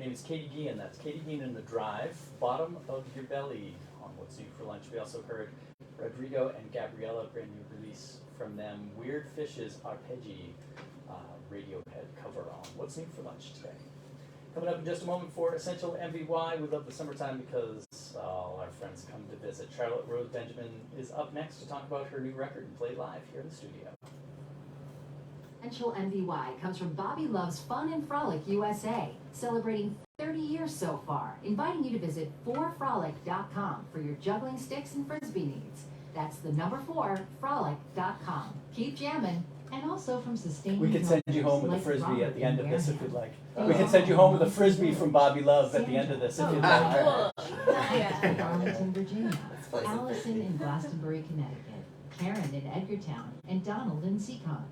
name is Katie Gein. That's Katie Gein in the Drive, Bottom of Your Belly on What's New for Lunch. We also heard Rodrigo and Gabriella, brand new release from them, Weird Fishes Arpeggi, Radiohead cover on What's New for Lunch today. Coming up in just a moment for Essential MVY. We love the summertime because all our friends come to visit. Charlotte Rose Benjamin is up next to talk about her new record and play live here in the studio. Essential MVY comes from Bobby Love's Fun and Frolic USA, celebrating 30 years so far, inviting you to visit 4frolic.com for your juggling sticks and frisbee needs. That's the number 4, frolic.com. Keep jamming. And also from Sustainable. We can send you home with a frisbee at the end of this if you'd like. We can send you home with a frisbee from Bobby Love at the end of this if you'd like. Cool. Arlington, Virginia. Allison in Glastonbury, Connecticut. Karen in Edgartown. And Donald in Seekonk.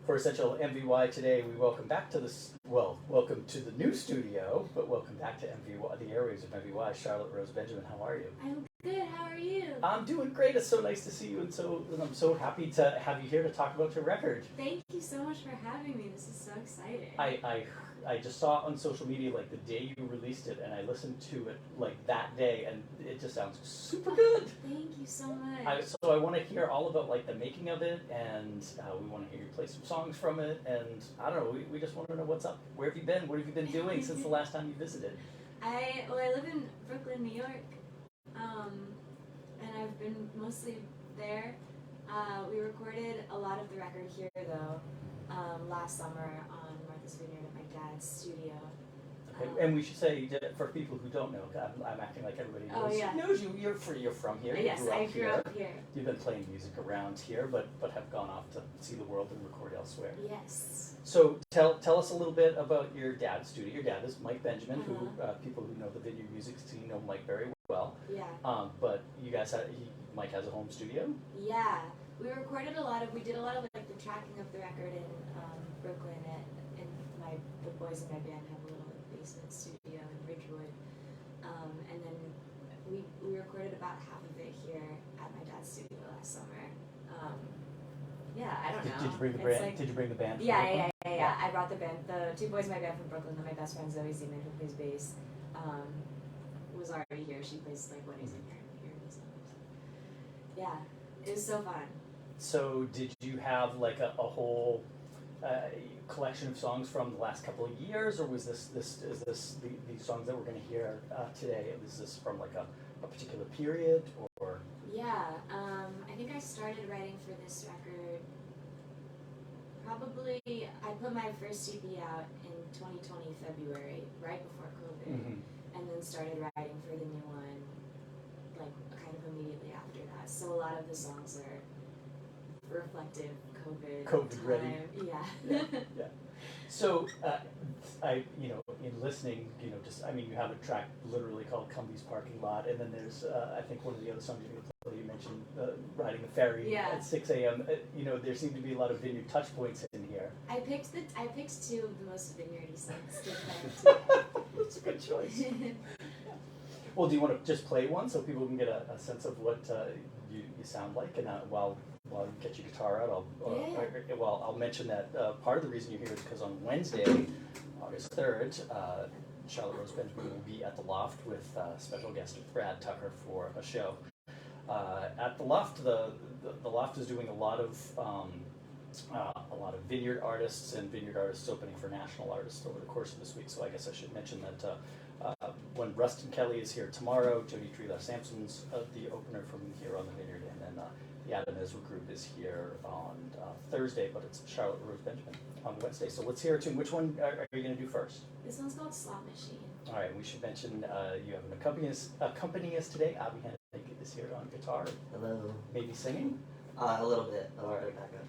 For Essential MVY today, we welcome back to welcome to the new studio, but welcome back to MVY, the airwaves of MVY. Charlotte Rose Benjamin, how are you? I'm good. How are you? I'm doing great. It's so nice to see you, and I'm so happy to have you here to talk about your record. Thank you so much for having me. This is so exciting. I just saw on social media like the day you released it, and I listened to it like that day, and it just sounds super good. Thank you so much. So I want to hear all about like the making of it, and we want to hear you play some songs from it, and I don't know, we just want to know what's up. Where have you been? What have you been doing since the last time you visited? I live in Brooklyn, New York, and I've been mostly there. We recorded a lot of the record here though, last summer on Martha's Vineyard at my dad's studio. Okay. And we should say, for people who don't know, I'm acting like everybody knows you. You're from here. Yes, I grew up here. You've been playing music around here, but have gone off to see the world and record elsewhere. Yes. So tell us a little bit about your dad's studio. Your dad is Mike Benjamin, who people who know the vineyard music scene know Mike very well. Yeah. But you guys Mike has a home studio. Yeah, we recorded we did a lot of like the tracking of the record in Brooklyn, and the boys in my band have a little basement studio in Ridgewood, and then we recorded about half of it here at my dad's studio last summer. Yeah, I don't know. Did you bring the band? Did you bring the band? From yeah. I brought the band. The two boys in my band from Brooklyn. They're my best friend Zoe Zeman, who plays bass. Was already here. She plays like weddings in here in the summers. Yeah, it was so fun. So did you have like a whole collection of songs from the last couple of years, or was this the songs that we're going to hear today? Was this from like a particular period, or? Yeah, I think I started writing for this record probably, I put my first CD out in 2020 February, right before COVID, and then started writing for the new one like kind of immediately after that. So a lot of the songs are reflective COVID time. Ready. Yeah. So, in listening, you have a track literally called Cumby's Parking Lot, and then there's, I think one of the other songs you're going to play, you mentioned riding the ferry at 6 a.m. There seem to be a lot of vineyard touch points in here. I picked two of the most vineyardy songs to play today. That's a good choice. Well, do you want to just play one so people can get a sense of what you sound like, and while you get your guitar out, I'll mention that part of the reason you're here is because on Wednesday, August 3rd, Charlotte Rose Benjamin will be at the Loft with special guest Brad Tucker for a show. At the Loft, the Loft is doing a lot of vineyard artists and vineyard artists opening for national artists over the course of this week. So I guess I should mention that when Rustin Kelly is here tomorrow, Jody Trela Sampson's the opener from here on the vineyard, and then the Adam Ezra group is here on Thursday, but it's Charlotte Rose Benjamin on Wednesday. So let's hear a tune. Which one are you going to do first? This one's called Slot Machine. All right, we should mention you have an accompanist today. Abby Hennig is here on guitar. Hello. Maybe singing? A little bit. I'll write back up.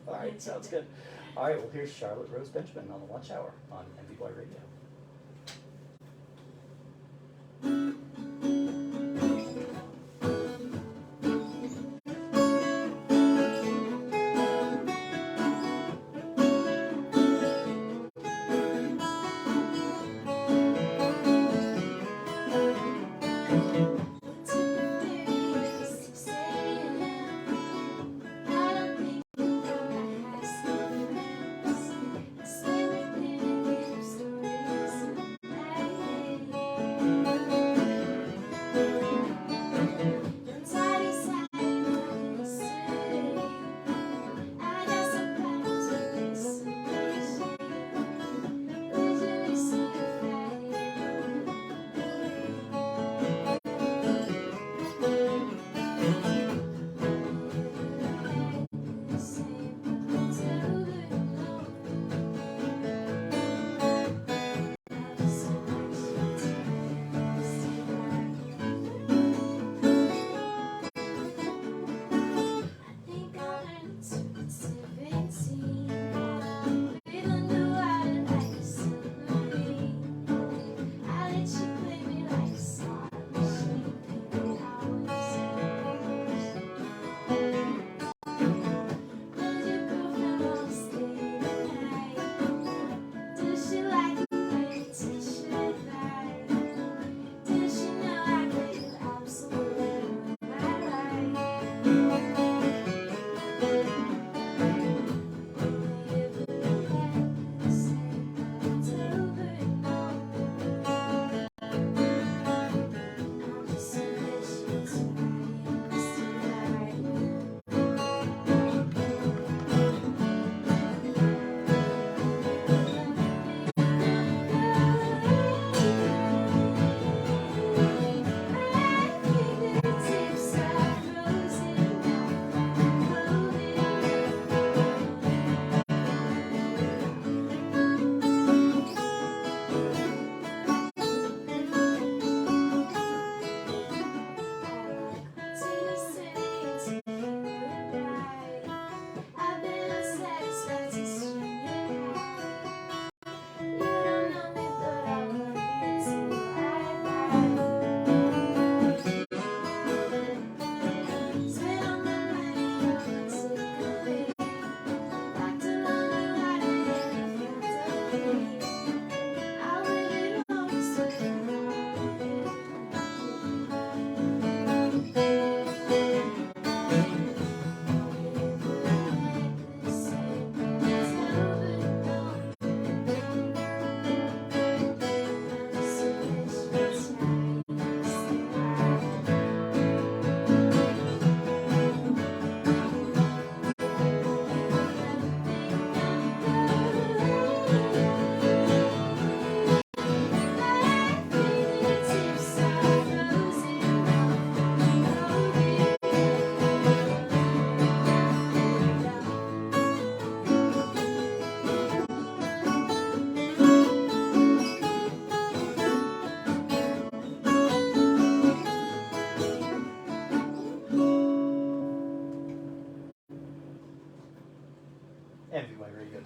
All right, sounds good. All right, well, here's Charlotte Rose Benjamin on the Lunch Hour on MVY Radio. Stay with me,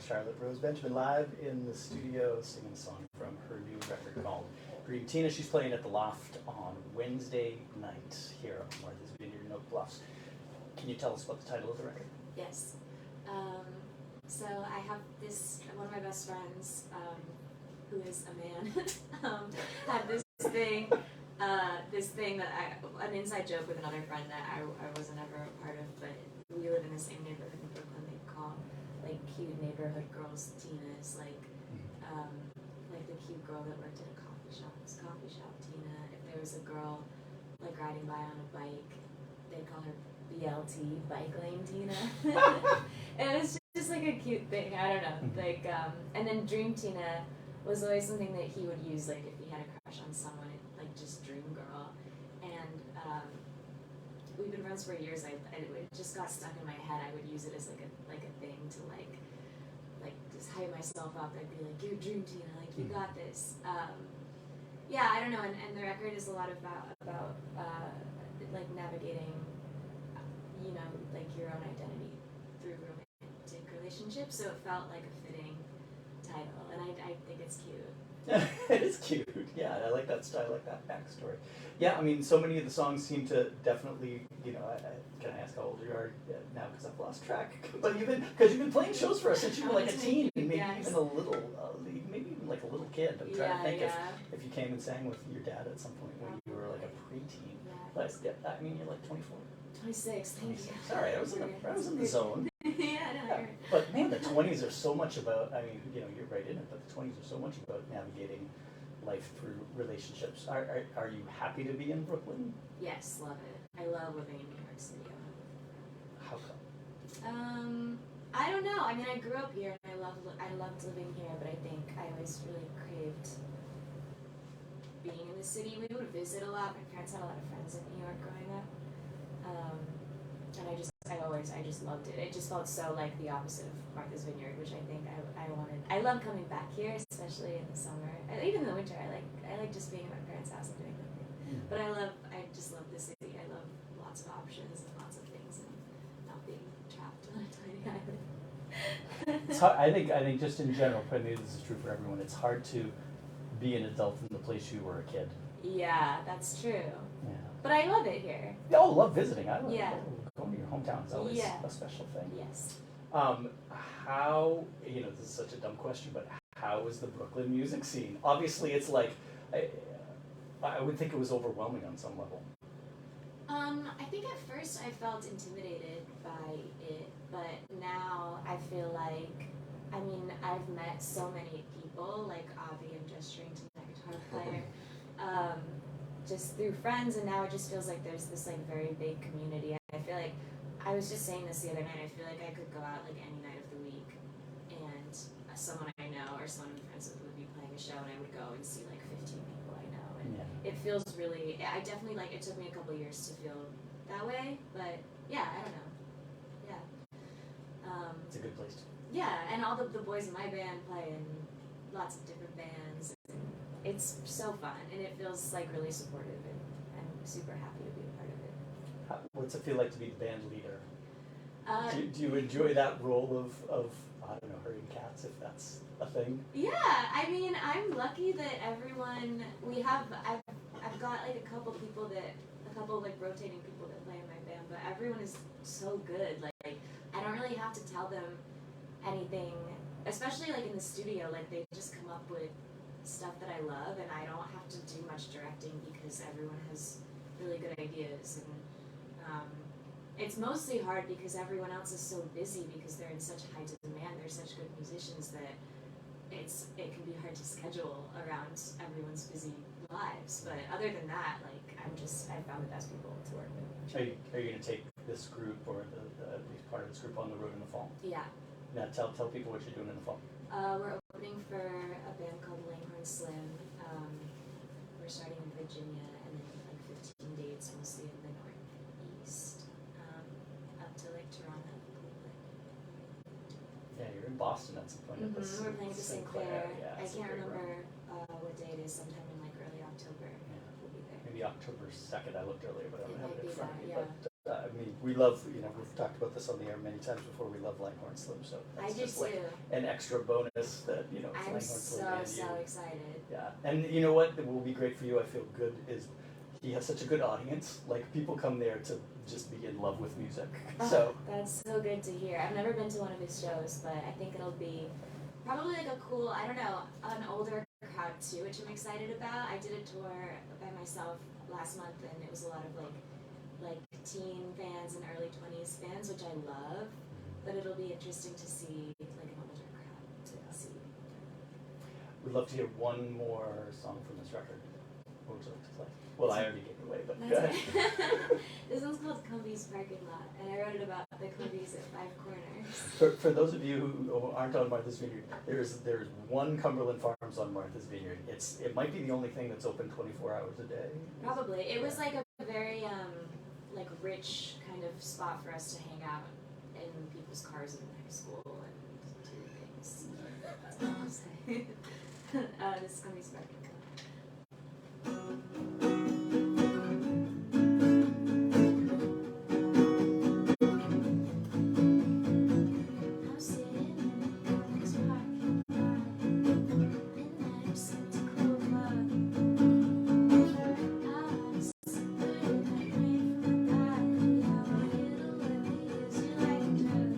Charlotte Rose Benjamin live in the studio singing a song from her new record called Green Tina. She's playing at the Loft on Wednesday night here on Martha's Vineyard in Oak Bluffs. Can you tell us about the title of the record? Yes. So I have one of my best friends, who is a man, had this thing that an inside joke with another friend that I wasn't ever a part of, but we live in the same neighborhood in Brooklyn. They call like cute neighborhood girls Tina's, like the cute girl that worked at a coffee shop Tina. If there was a girl like riding by on a bike, they'd call her BLT, bike lane Tina. And it was just like a cute thing. I don't know. Like and then Dream Tina was always something that he would use, like if he had a crush on someone, like just Dream Girl. And we've been friends for years. It just got stuck in my head. I would use it as like a thing to like just hype myself up. I'd be like, "You're Dream Tina, like you got this." Yeah, I don't know. And the record is a lot about like navigating, like your own identity through romantic relationships. So it felt like a fitting title, and I think it's cute. It is cute. Yeah, I like that style. I like that backstory. Yeah, I mean, so many of the songs seem to definitely, can I ask how old you are now? Because I've lost track. But you've been playing shows for us since you were like a teen, maybe even a little, maybe even like a little kid. I'm trying to think if you came and sang with your dad at some point when you were like a preteen. Yeah. But I mean, you're like 24. 26. Thank you. Sorry, I was in the zone. Yeah, no, you're... But man, the 20s are so much about, you're right in it, but the 20s are so much about navigating life through relationships. Are you happy to be in Brooklyn? Yes, love it. I love living in New York City. How come? I don't know. I mean, I grew up here and I loved living here, but I think I always really craved being in the city. We would visit a lot. My parents had a lot of friends in New York growing up. And I just loved it. It just felt so like the opposite of Martha's Vineyard, which I think I wanted. I love coming back here, especially in the summer. Even in the winter, I like just being at my parents' house and doing nothing. But I just love the city. I love lots of options and lots of things and not being trapped on a tiny island. It's hard. I think just in general, but maybe this is true for everyone. It's hard to be an adult in the place you were a kid. Yeah, that's true. Yeah. But I love it here. Oh, love visiting. I love Yeah. going to your hometown is always a special thing. Yes. How, this is such a dumb question, but how is the Brooklyn music scene? Obviously, it's like, I would think it was overwhelming on some level. I think at first I felt intimidated by it, but now I feel like, I've met so many people, like Avi, I'm gesturing to my guitar player, just through friends, and now it just feels like there's this like very big community. I feel like, I was just saying this the other night, I feel like I could go out like any night of the week and someone I know or someone I'm friends with would be playing a show and I would go and see like 15 people I know, and it feels really, I definitely it took me a couple years to feel that way, but yeah, I don't know. Yeah. It's a good place to. Yeah, and all the boys in my band play in lots of different bands. And it's so fun, and it feels like really supportive, and I'm super happy to be a part of it. What's it feel like to be the band leader? Do you enjoy that role of I don't know, herding cats, if that's a thing? Yeah, I'm lucky that everyone I've got like a couple like rotating people that play in my band, but everyone is so good. Like I don't really have to tell them anything, especially like in the studio. Like they just come up with stuff that I love, and I don't have to do much directing because everyone has really good ideas. And it's mostly hard because everyone else is so busy because they're in such high demand. They're such good musicians that it can be hard to schedule around everyone's busy lives. But other than that, like I found the best people to work with. Are you going to take this group or at least part of this group on the road in the fall? Yeah. Now tell people what you're doing in the fall. We're opening for a band called Langhorne Slim. We're starting in Virginia, and then like 15 dates, mostly in the Northeast, up to like Toronto. Yeah, you're in Boston at some point. We're playing at the St. Clair. Yeah, I can't remember what day it is. Sometime in like early October. Yeah. We'll be there. Maybe October 2nd. I looked earlier, but I don't have it in front of me. Yeah. I mean, we love, you know, we've talked about this on the air many times before, we love Langhorne Slim, so I that's do just like too. an extra bonus that, you know, it's I'm Langhorne Slim so, and so you. excited. Yeah, and you know what will be great for you, I feel good, is he has such a good audience. Like, people come there to just be in love with music. Oh, So, that's so good to hear. I've never been to one of his shows, but I think it'll be probably like a cool, I don't know, an older crowd too, which I'm excited about. I did a tour by myself last month, and it was a lot of like teen fans and early 20s fans, which I love. But it'll be interesting to see like an older crowd to see. we'd love to hear one more song from this record. What would you like to play? Well, I already gave it away, but go ahead. This one's called Cumby's Parking Lot, and I wrote it about the Cumbys at Five Corners. For those of you who aren't on Martha's Vineyard, there's one Cumberland Farms on Martha's Vineyard. It might be the only thing that's open 24 hours a day. Probably. It was like a very like rich kind of spot for us to hang out in people's cars in high school and do things. That's all I'll say. This is Cumby's Parking Lot. I'm sitting in Cumby's parking lot, and I just sent a cold blood. I wanna sit there and rain from my body. I want you to let me use you like a drug.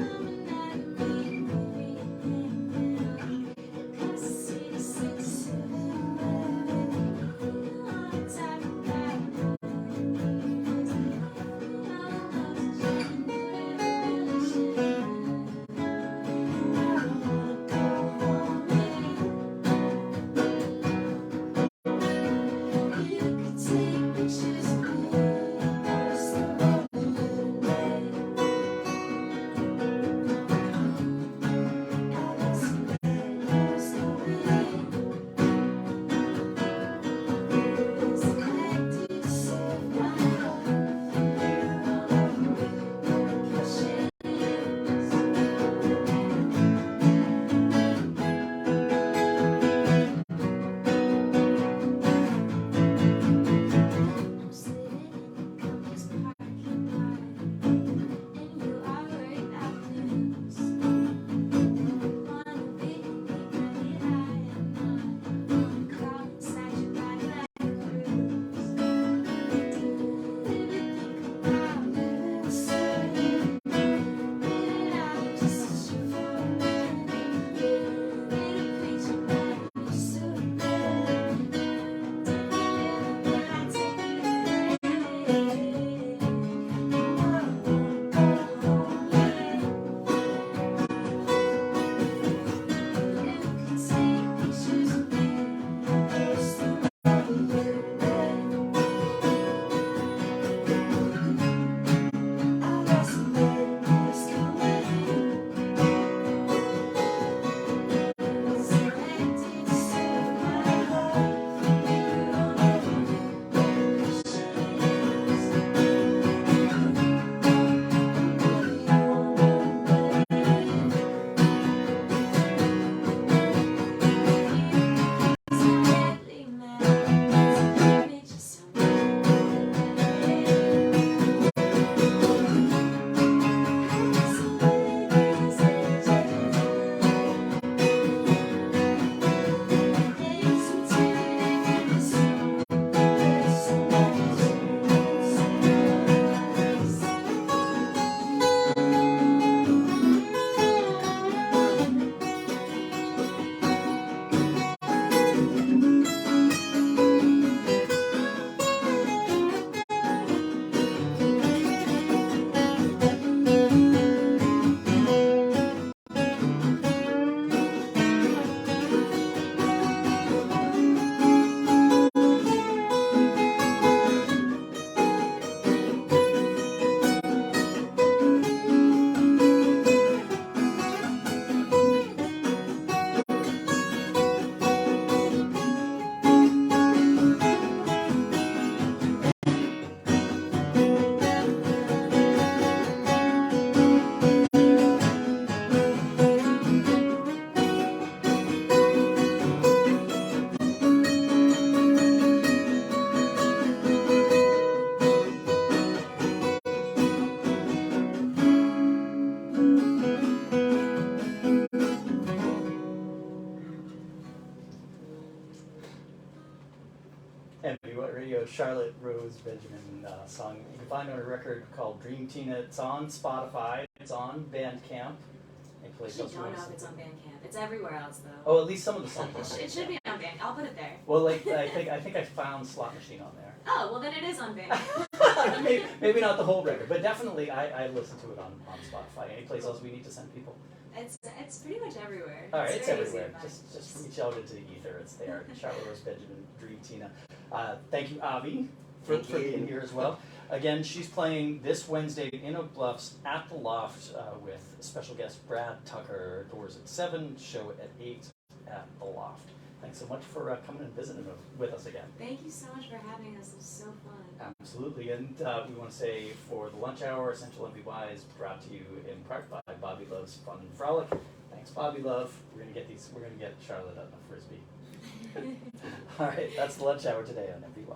I'm another me, baby, 'cause I see the 6, 7, Radio, Charlotte Rose Benjamin song. You can find her record called Dream Tina. It's on Spotify. It's on Bandcamp. I actually don't know if it's on Bandcamp. It's everywhere else though. Oh, at least some of the songs. Are on It should be on Bandcamp. I'll put it there. Well, like I think I found Slot Machine on there. Oh, well then it is on Bandcamp. maybe not the whole record, but definitely I listen to it on Spotify. Any place else we need to send people? It's pretty much everywhere. All right, it's very easy everywhere. to find. Just reach out into the ether. It's there. Charlotte Rose Benjamin, Dream Tina. Thank you, Avi, for Thank you. being here as well. Again, she's playing this Wednesday in Oak Bluffs at the Loft with special guest Brad Tucker. Doors at 7, show at 8 at the Loft. Thanks so much for coming and visiting with us again. Thank you so much for having us. It was so fun. Absolutely, and we want to say for the lunch hour, Essential MVY is brought to you in part by Bobby Love's Fun and Frolic. Thanks, Bobby Love. We're gonna get Charlotte on a frisbee. All right, that's the lunch hour today on MVY.